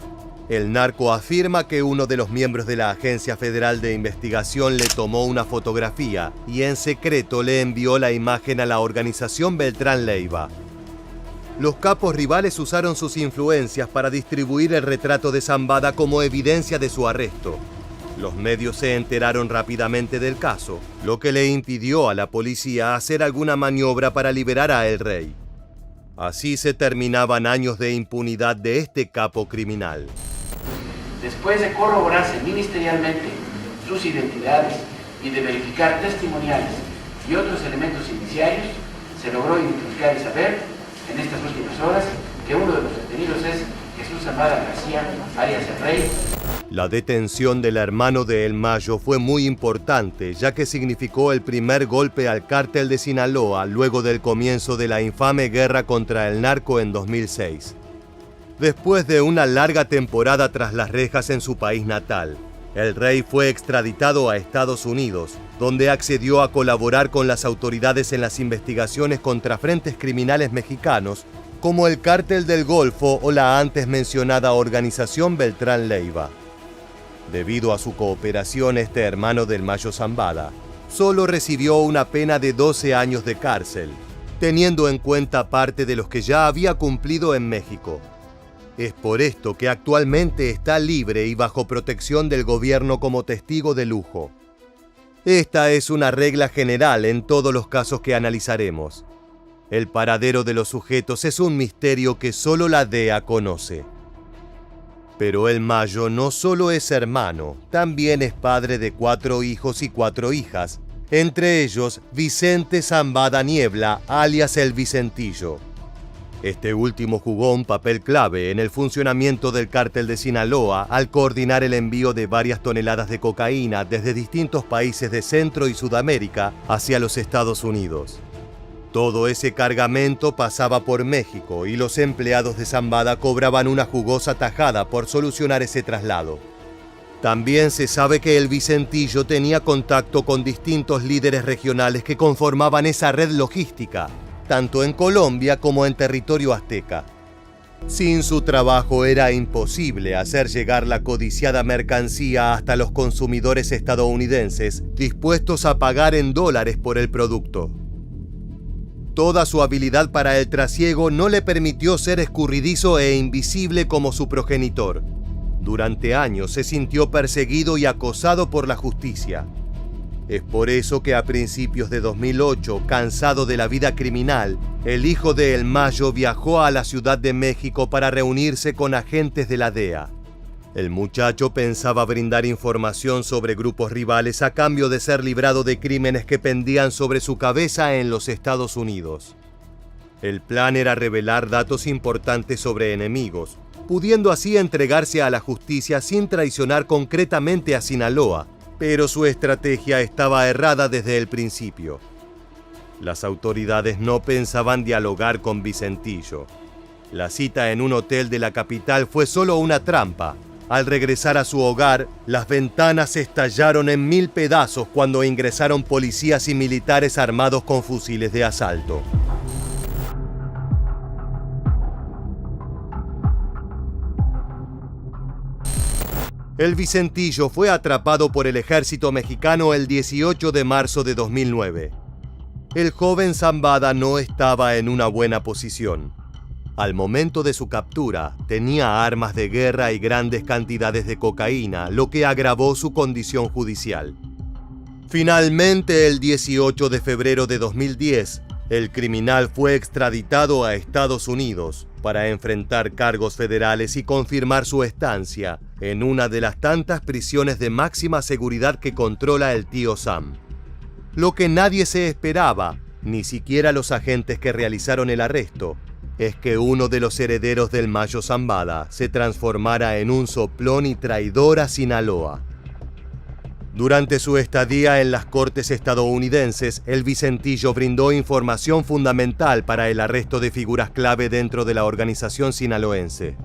El narco afirma que uno de los miembros de la Agencia Federal de Investigación le tomó una fotografía y en secreto le envió la imagen a la organización Beltrán Leiva. Los capos rivales usaron sus influencias para distribuir el retrato de Zambada como evidencia de su arresto. Los medios se enteraron rápidamente del caso, lo que le impidió a la policía hacer alguna maniobra para liberar a El Rey. Así se terminaban años de impunidad de este capo criminal. Después de corroborarse ministerialmente sus identidades y de verificar testimoniales y otros elementos indiciarios, se logró identificar y saber en estas últimas horas que uno de los detenidos es Jesús Zambada García, alias El Rey. La detención del hermano de El Mayo fue muy importante, ya que significó el primer golpe al cártel de Sinaloa luego del comienzo de la infame guerra contra el narco en 2006. Después de una larga temporada tras las rejas en su país natal, El Rey fue extraditado a Estados Unidos, donde accedió a colaborar con las autoridades en las investigaciones contra frentes criminales mexicanos, como el Cártel del Golfo o la antes mencionada organización Beltrán Leiva. Debido a su cooperación, este hermano del Mayo Zambada solo recibió una pena de 12 años de cárcel, teniendo en cuenta parte de los que ya había cumplido en México. Es por esto que actualmente está libre y bajo protección del gobierno como testigo de lujo. Esta es una regla general en todos los casos que analizaremos. El paradero de los sujetos es un misterio que solo la DEA conoce. Pero El Mayo no solo es hermano, también es padre de 4 hijos y 4 hijas, entre ellos Vicente Zambada Niebla, alias El Vicentillo. Este último jugó un papel clave en el funcionamiento del cártel de Sinaloa al coordinar el envío de varias toneladas de cocaína desde distintos países de Centro y Sudamérica hacia los Estados Unidos. Todo ese cargamento pasaba por México y los empleados de Zambada cobraban una jugosa tajada por solucionar ese traslado. También se sabe que El Vicentillo tenía contacto con distintos líderes regionales que conformaban esa red logística, tanto en Colombia como en territorio azteca. Sin su trabajo era imposible hacer llegar la codiciada mercancía hasta los consumidores estadounidenses dispuestos a pagar en dólares por el producto. Toda su habilidad para el trasiego no le permitió ser escurridizo e invisible como su progenitor. Durante años se sintió perseguido y acosado por la justicia. Es por eso que a principios de 2008, cansado de la vida criminal, el hijo de El Mayo viajó a la Ciudad de México para reunirse con agentes de la DEA. El muchacho pensaba brindar información sobre grupos rivales a cambio de ser librado de crímenes que pendían sobre su cabeza en los Estados Unidos. El plan era revelar datos importantes sobre enemigos, pudiendo así entregarse a la justicia sin traicionar concretamente a Sinaloa, pero su estrategia estaba errada desde el principio. Las autoridades no pensaban dialogar con Vicentillo. La cita en un hotel de la capital fue solo una trampa. Al regresar a su hogar, las ventanas estallaron en 1000 pedazos cuando ingresaron policías y militares armados con fusiles de asalto. El Vicentillo fue atrapado por el ejército mexicano el 18 de marzo de 2009. El joven Zambada no estaba en una buena posición. Al momento de su captura, tenía armas de guerra y grandes cantidades de cocaína, lo que agravó su condición judicial. Finalmente, el 18 de febrero de 2010, el criminal fue extraditado a Estados Unidos para enfrentar cargos federales y confirmar su estancia en una de las tantas prisiones de máxima seguridad que controla el tío Sam. Lo que nadie se esperaba, ni siquiera los agentes que realizaron el arresto, es que uno de los herederos del Mayo Zambada se transformara en un soplón y traidor a Sinaloa. Durante su estadía en las cortes estadounidenses, el Vicentillo brindó información fundamental para el arresto de figuras clave dentro de la organización sinaloense.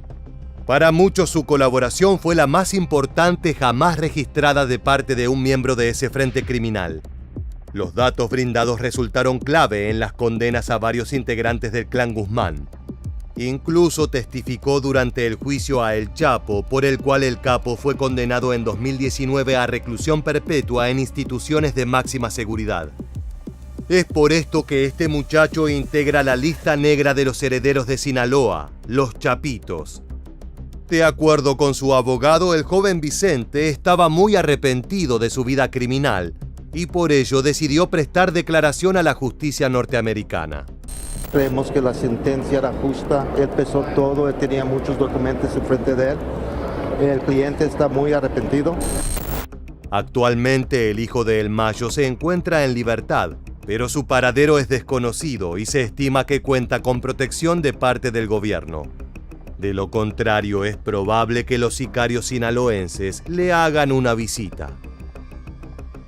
Para muchos su colaboración fue la más importante jamás registrada de parte de un miembro de ese frente criminal. Los datos brindados resultaron clave en las condenas a varios integrantes del Clan Guzmán. Incluso testificó durante el juicio a El Chapo, por el cual el capo fue condenado en 2019 a reclusión perpetua en instituciones de máxima seguridad. Es por esto que este muchacho integra la lista negra de los herederos de Sinaloa, los Chapitos. De acuerdo con su abogado, el joven Vicente estaba muy arrepentido de su vida criminal y por ello decidió prestar declaración a la justicia norteamericana. Creemos que la sentencia era justa, él pesó todo, él tenía muchos documentos enfrente de él. El cliente está muy arrepentido. Actualmente el hijo de El Mayo se encuentra en libertad, pero su paradero es desconocido y se estima que cuenta con protección de parte del gobierno. De lo contrario, es probable que los sicarios sinaloenses le hagan una visita.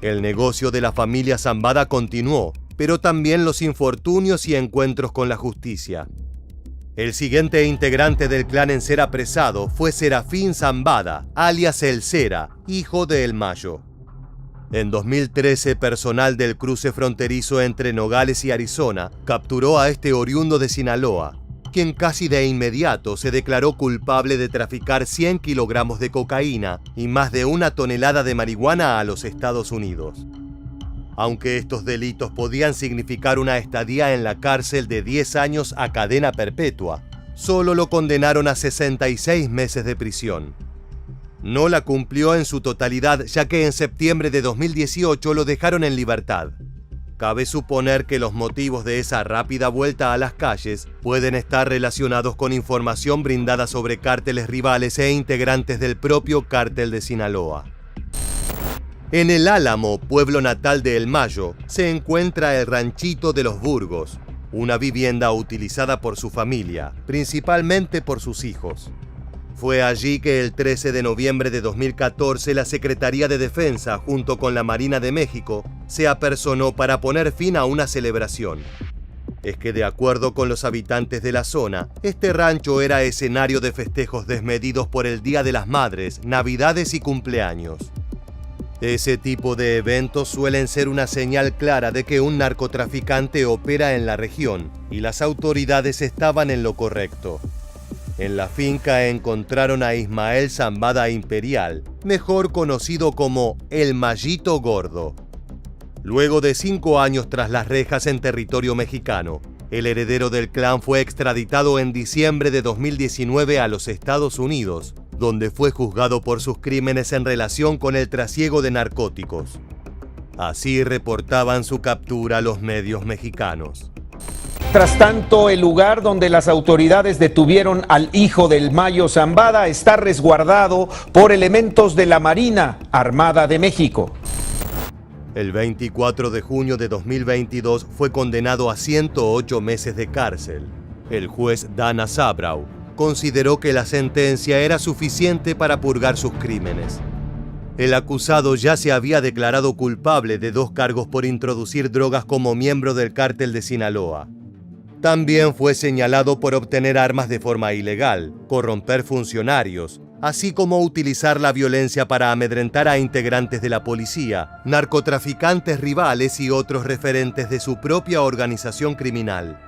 El negocio de la familia Zambada continuó, pero también los infortunios y encuentros con la justicia. El siguiente integrante del clan en ser apresado fue Serafín Zambada, alias El Cera, hijo de El Mayo. En 2013, personal del cruce fronterizo entre Nogales y Arizona capturó a este oriundo de Sinaloa, quien casi de inmediato se declaró culpable de traficar 100 kilogramos de cocaína y más de 1 tonelada de marihuana a los Estados Unidos. Aunque estos delitos podían significar una estadía en la cárcel de 10 años a cadena perpetua, solo lo condenaron a 66 meses de prisión. No la cumplió en su totalidad, ya que en septiembre de 2018 lo dejaron en libertad. Cabe suponer que los motivos de esa rápida vuelta a las calles pueden estar relacionados con información brindada sobre cárteles rivales e integrantes del propio cártel de Sinaloa. En El Álamo, pueblo natal de El Mayo, se encuentra el Ranchito de los Burgos, una vivienda utilizada por su familia, principalmente por sus hijos. Fue allí que el 13 de noviembre de 2014 la Secretaría de Defensa, junto con la Marina de México, se apersonó para poner fin a una celebración. Es que de acuerdo con los habitantes de la zona, este rancho era escenario de festejos desmedidos por el Día de las Madres, Navidades y cumpleaños. Ese tipo de eventos suelen ser una señal clara de que un narcotraficante opera en la región y las autoridades estaban en lo correcto. En la finca encontraron a Ismael Zambada Imperial, mejor conocido como El Mayito Gordo. Luego de 5 años tras las rejas en territorio mexicano, el heredero del clan fue extraditado en diciembre de 2019 a los Estados Unidos, donde fue juzgado por sus crímenes en relación con el trasiego de narcóticos. Así reportaban su captura los medios mexicanos. Mientras tanto, el lugar donde las autoridades detuvieron al hijo del Mayo Zambada está resguardado por elementos de la Marina Armada de México. El 24 de junio de 2022 fue condenado a 108 meses de cárcel. El juez Dana Sabrau consideró que la sentencia era suficiente para purgar sus crímenes. El acusado ya se había declarado culpable de 2 cargos por introducir drogas como miembro del cártel de Sinaloa. También fue señalado por obtener armas de forma ilegal, corromper funcionarios, así como utilizar la violencia para amedrentar a integrantes de la policía, narcotraficantes rivales y otros referentes de su propia organización criminal.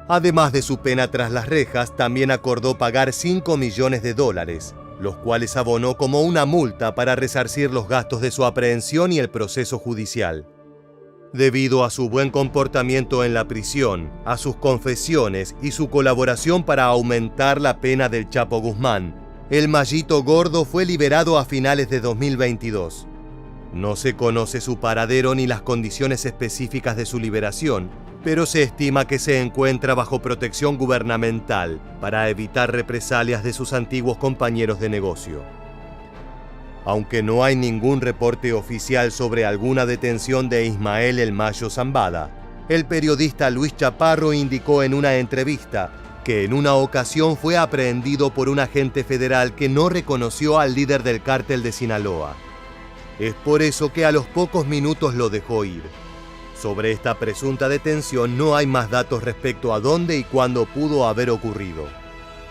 Además de su pena tras las rejas, también acordó pagar $5 millones, los cuales abonó como una multa para resarcir los gastos de su aprehensión y el proceso judicial. Debido a su buen comportamiento en la prisión, a sus confesiones y su colaboración para aumentar la pena del Chapo Guzmán, el Mayito Gordo fue liberado a finales de 2022. No se conoce su paradero ni las condiciones específicas de su liberación, pero se estima que se encuentra bajo protección gubernamental para evitar represalias de sus antiguos compañeros de negocio. Aunque no hay ningún reporte oficial sobre alguna detención de Ismael El Mayo Zambada, el periodista Luis Chaparro indicó en una entrevista que en una ocasión fue aprehendido por un agente federal que no reconoció al líder del cártel de Sinaloa. Es por eso que a los pocos minutos lo dejó ir. Sobre esta presunta detención no hay más datos respecto a dónde y cuándo pudo haber ocurrido.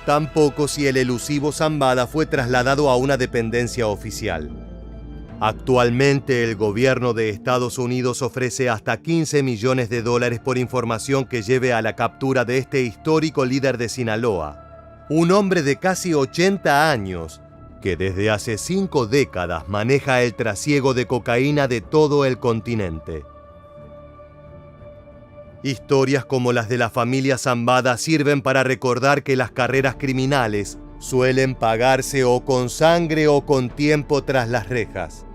Tampoco si el elusivo Zambada fue trasladado a una dependencia oficial. Actualmente el gobierno de Estados Unidos ofrece hasta $15 millones por información que lleve a la captura de este histórico líder de Sinaloa, un hombre de casi 80 años que desde hace 5 décadas maneja el trasiego de cocaína de todo el continente. Historias como las de la familia Zambada sirven para recordar que las carreras criminales suelen pagarse o con sangre o con tiempo tras las rejas.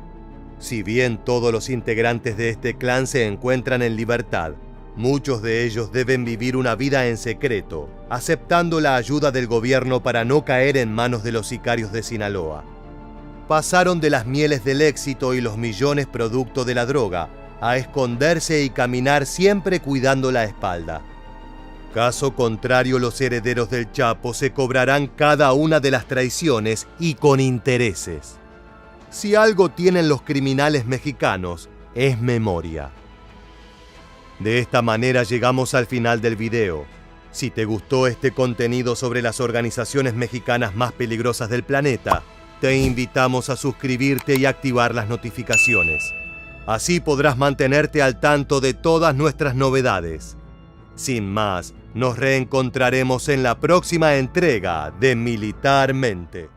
Si bien todos los integrantes de este clan se encuentran en libertad, muchos de ellos deben vivir una vida en secreto, aceptando la ayuda del gobierno para no caer en manos de los sicarios de Sinaloa. Pasaron de las mieles del éxito y los millones producto de la droga a esconderse y caminar siempre cuidando la espalda. Caso contrario, los herederos del Chapo se cobrarán cada una de las traiciones y con intereses. Si algo tienen los criminales mexicanos, es memoria. De esta manera llegamos al final del video. Si te gustó este contenido sobre las organizaciones mexicanas más peligrosas del planeta, te invitamos a suscribirte y activar las notificaciones. Así podrás mantenerte al tanto de todas nuestras novedades. Sin más, nos reencontraremos en la próxima entrega de Militarmente.